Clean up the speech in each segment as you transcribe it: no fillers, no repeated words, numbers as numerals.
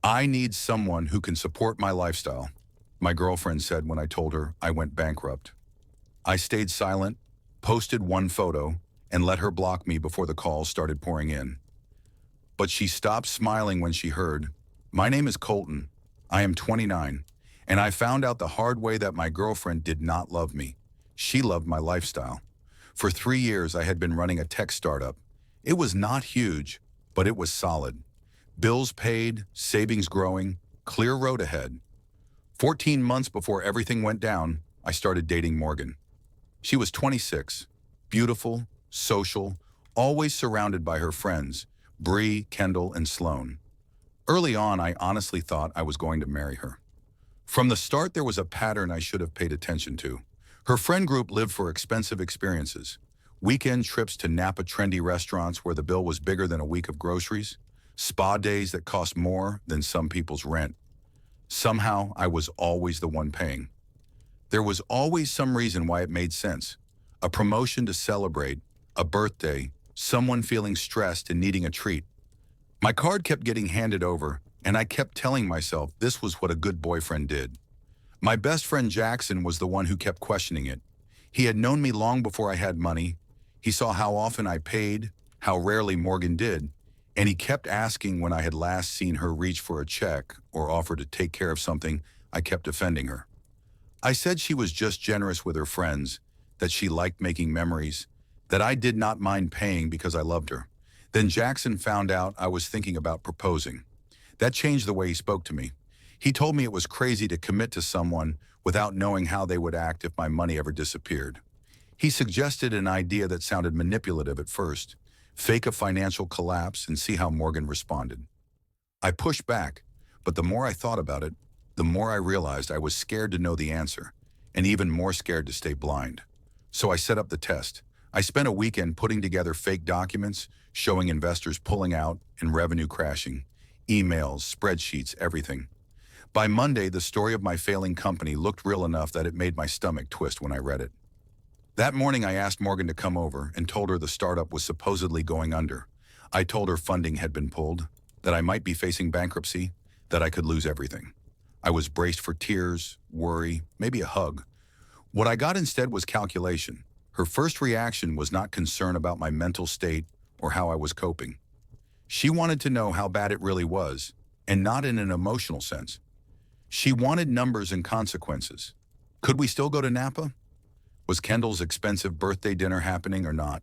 I need someone who can support my lifestyle, my girlfriend said when I told her I went bankrupt. I stayed silent, posted one photo, and let her block me before the calls started pouring in. But she stopped smiling when she heard, "My name is Colton. I am 29, and I found out the hard way that my girlfriend did not love me. She loved my lifestyle. For 3 years, I had been running a tech startup. It was not huge, but it was solid. Bills paid, savings growing, clear road ahead. 14 months before everything went down, I started dating Morgan. She was 26, beautiful, social, always surrounded by her friends, Bree, Kendall, and Sloan. Early on, I honestly thought I was going to marry her. From the start, there was a pattern I should have paid attention to. Her friend group lived for expensive experiences. Weekend trips to Napa trendy restaurants where the bill was bigger than a week of groceries. Spa days that cost more than some people's rent. Somehow, I was always the one paying. There was always some reason why it made sense. A promotion to celebrate, a birthday, someone feeling stressed and needing a treat. My card kept getting handed over, and I kept telling myself this was what a good boyfriend did. My best friend Jackson was the one who kept questioning it. He had known me long before I had money. He saw how often I paid, how rarely Morgan did, and he kept asking when I had last seen her reach for a check or offer to take care of something. I kept defending her. I said she was just generous with her friends, that she liked making memories, that I did not mind paying because I loved her. Then Jackson found out I was thinking about proposing. That changed the way he spoke to me. He told me it was crazy to commit to someone without knowing how they would act if my money ever disappeared. He suggested an idea that sounded manipulative at first. Fake a financial collapse and see how Morgan responded. I pushed back, but the more I thought about it, the more I realized I was scared to know the answer, and even more scared to stay blind. So I set up the test. I spent a weekend putting together fake documents, showing investors pulling out and revenue crashing, emails, spreadsheets, everything. By Monday, the story of my failing company looked real enough that it made my stomach twist when I read it. That morning, I asked Morgan to come over and told her the startup was supposedly going under. I told her funding had been pulled, that I might be facing bankruptcy, that I could lose everything. I was braced for tears, worry, maybe a hug. What I got instead was calculation. Her first reaction was not concern about my mental state or how I was coping. She wanted to know how bad it really was, and not in an emotional sense. She wanted numbers and consequences. Could we still go to Napa? Was Kendall's expensive birthday dinner happening or not?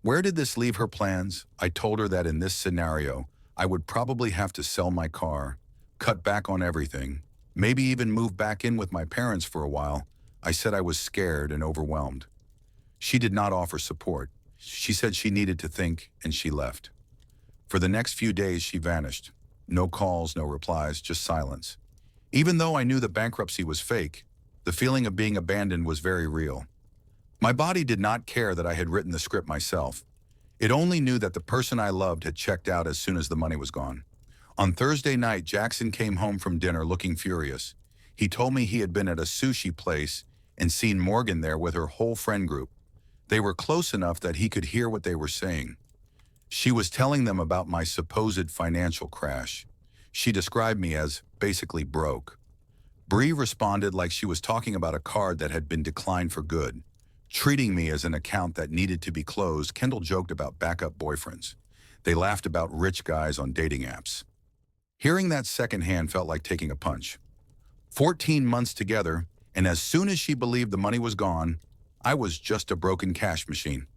Where did this leave her plans? I told her that in this scenario, I would probably have to sell my car, cut back on everything, maybe even move back in with my parents for a while. I said I was scared and overwhelmed. She did not offer support. She said she needed to think, and she left. For the next few days, she vanished. No calls, no replies, just silence. Even though I knew the bankruptcy was fake, the feeling of being abandoned was very real. My body did not care that I had written the script myself. It only knew that the person I loved had checked out as soon as the money was gone. On Thursday night, Jackson came home from dinner looking furious. He told me he had been at a sushi place and seen Morgan there with her whole friend group. They were close enough that he could hear what they were saying. She was telling them about my supposed financial crash. She described me as basically broke. Bree responded like she was talking about a card that had been declined for good, treating me as an account that needed to be closed. Kendall joked about backup boyfriends. They laughed about rich guys on dating apps. Hearing that secondhand felt like taking a punch. 14 months together, and as soon as she believed the money was gone, I was just a broken cash machine.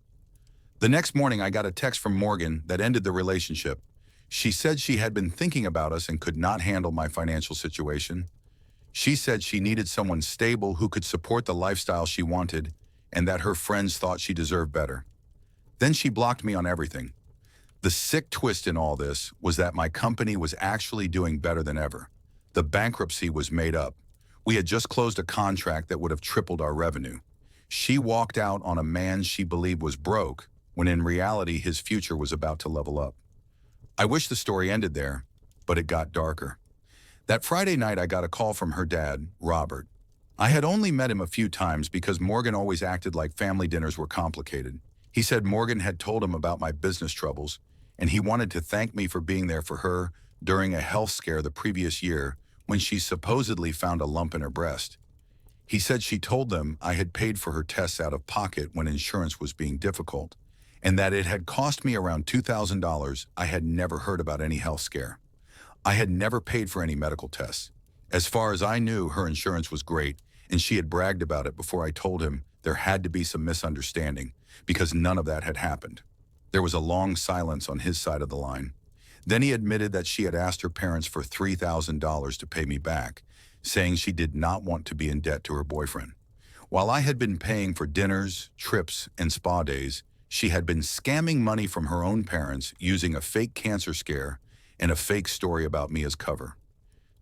The next morning, I got a text from Morgan that ended the relationship. She said she had been thinking about us and could not handle my financial situation. She said she needed someone stable who could support the lifestyle she wanted and that her friends thought she deserved better. Then she blocked me on everything. The sick twist in all this was that my company was actually doing better than ever. The bankruptcy was made up. We had just closed a contract that would have tripled our revenue. She walked out on a man she believed was broke, when in reality his future was about to level up. I wish the story ended there, but it got darker. That Friday night I got a call from her dad, Robert. I had only met him a few times because Morgan always acted like family dinners were complicated. He said Morgan had told him about my business troubles, and he wanted to thank me for being there for her during a health scare the previous year when she supposedly found a lump in her breast. He said she told them I had paid for her tests out of pocket when insurance was being difficult, and that it had cost me around $2,000. I had never heard about any health scare. I had never paid for any medical tests. As far as I knew, her insurance was great, and she had bragged about it before I told him there had to be some misunderstanding, because none of that had happened. There was a long silence on his side of the line. Then he admitted that she had asked her parents for $3,000 to pay me back, saying she did not want to be in debt to her boyfriend. While I had been paying for dinners, trips, and spa days, she had been scamming money from her own parents using a fake cancer scare and a fake story about me as cover.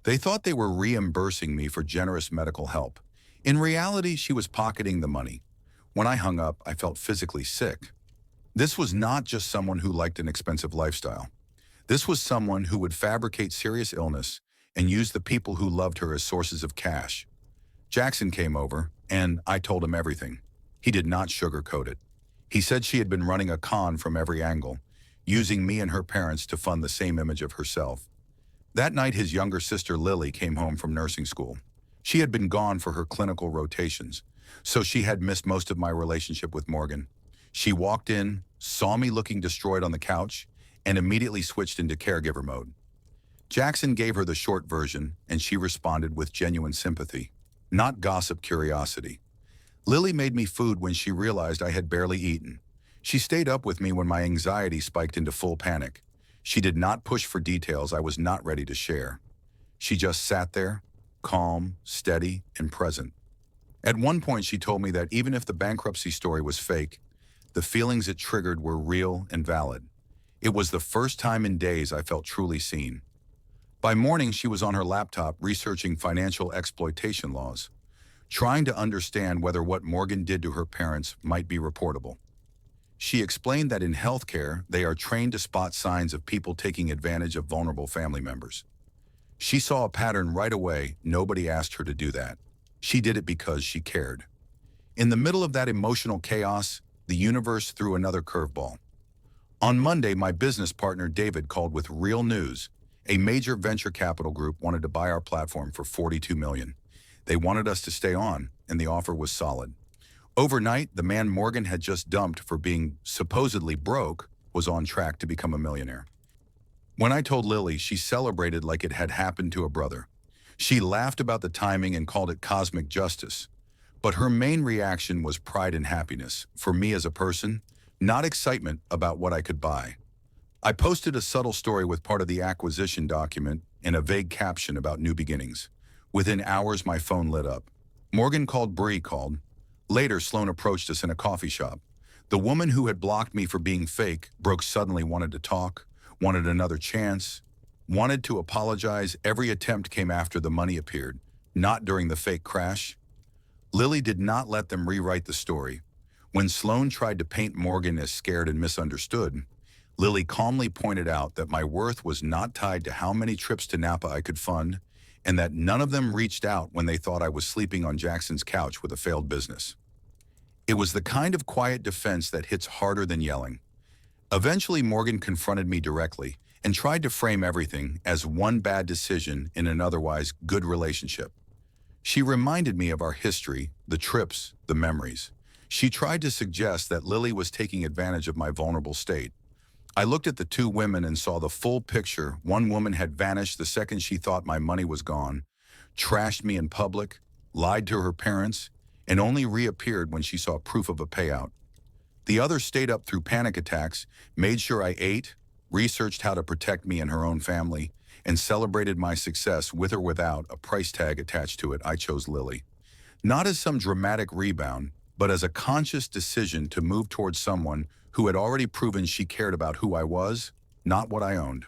They thought they were reimbursing me for generous medical help. In reality, she was pocketing the money. When I hung up, I felt physically sick. This was not just someone who liked an expensive lifestyle. This was someone who would fabricate serious illness and use the people who loved her as sources of cash. Jackson came over, and I told him everything. He did not sugarcoat it. He said she had been running a con from every angle, using me and her parents to fund the same image of herself. That night, his younger sister Lily came home from nursing school. She had been gone for her clinical rotations, so she had missed most of my relationship with Morgan. She walked in, saw me looking destroyed on the couch, and immediately switched into caregiver mode. Jackson gave her the short version, and she responded with genuine sympathy, not gossip curiosity. Lily made me food when she realized I had barely eaten. She stayed up with me when my anxiety spiked into full panic. She did not push for details I was not ready to share. She just sat there, calm, steady, and present. At one point, she told me that even if the bankruptcy story was fake, the feelings it triggered were real and valid. It was the first time in days I felt truly seen. By morning, she was on her laptop researching financial exploitation laws, trying to understand whether what Morgan did to her parents might be reportable. She explained that in healthcare, they are trained to spot signs of people taking advantage of vulnerable family members. She saw a pattern right away. Nobody asked her to do that. She did it because she cared. In the middle of that emotional chaos, the universe threw another curveball. On Monday, my business partner David called with real news. A major venture capital group wanted to buy our platform for $42 million. They wanted us to stay on, and the offer was solid. Overnight, the man Morgan had just dumped for being supposedly broke was on track to become a millionaire. When I told Lily, she celebrated like it had happened to a brother. She laughed about the timing and called it cosmic justice. But her main reaction was pride and happiness, for me as a person, not excitement about what I could buy. I posted a subtle story with part of the acquisition document and a vague caption about new beginnings. Within hours, my phone lit up. Morgan called, Bree called. Later, Sloan approached us in a coffee shop. The woman who had blocked me for being fake, Brooke, suddenly wanted to talk, wanted another chance, wanted to apologize. Every attempt came after the money appeared, not during the fake crash. Lily did not let them rewrite the story. When Sloan tried to paint Morgan as scared and misunderstood, Lily calmly pointed out that my worth was not tied to how many trips to Napa I could fund, and that none of them reached out when they thought I was sleeping on Jackson's couch with a failed business. It was the kind of quiet defense that hits harder than yelling. Eventually, Morgan confronted me directly and tried to frame everything as one bad decision in an otherwise good relationship. She reminded me of our history, the trips, the memories. She tried to suggest that Lily was taking advantage of my vulnerable state. I looked at the two women and saw the full picture. One woman had vanished the second she thought my money was gone, trashed me in public, lied to her parents, and only reappeared when she saw proof of a payout. The other stayed up through panic attacks, made sure I ate, researched how to protect me and her own family, and celebrated my success with or without a price tag attached to it. I chose Lily. Not as some dramatic rebound, but as a conscious decision to move towards someone who had already proven she cared about who I was, not what I owned.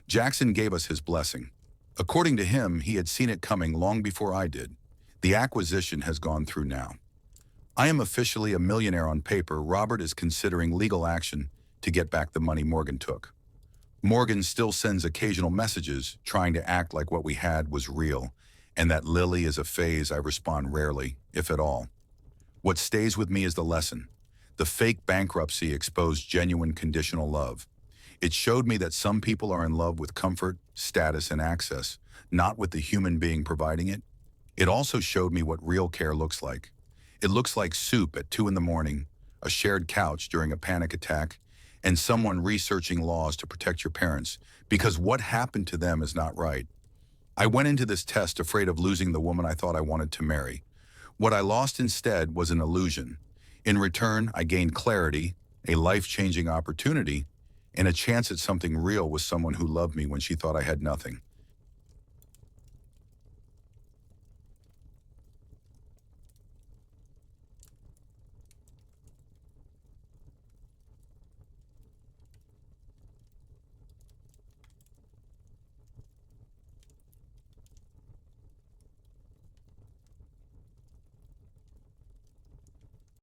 Jackson gave us his blessing. According to him, he had seen it coming long before I did. The acquisition has gone through now. I am officially a millionaire on paper. Robert is considering legal action to get back the money Morgan took. Morgan still sends occasional messages trying to act like what we had was real, and that Lily is a phase. I respond rarely, if at all. What stays with me is the lesson. The fake bankruptcy exposed genuine conditional love. It showed me that some people are in love with comfort, status, and access, not with the human being providing it. It also showed me what real care looks like. It looks like soup at 2 in the morning, a shared couch during a panic attack, and someone researching laws to protect your parents because what happened to them is not right. I went into this test afraid of losing the woman I thought I wanted to marry. What I lost instead was an illusion. In return, I gained clarity, a life-changing opportunity, and a chance at something real with someone who loved me when she thought I had nothing.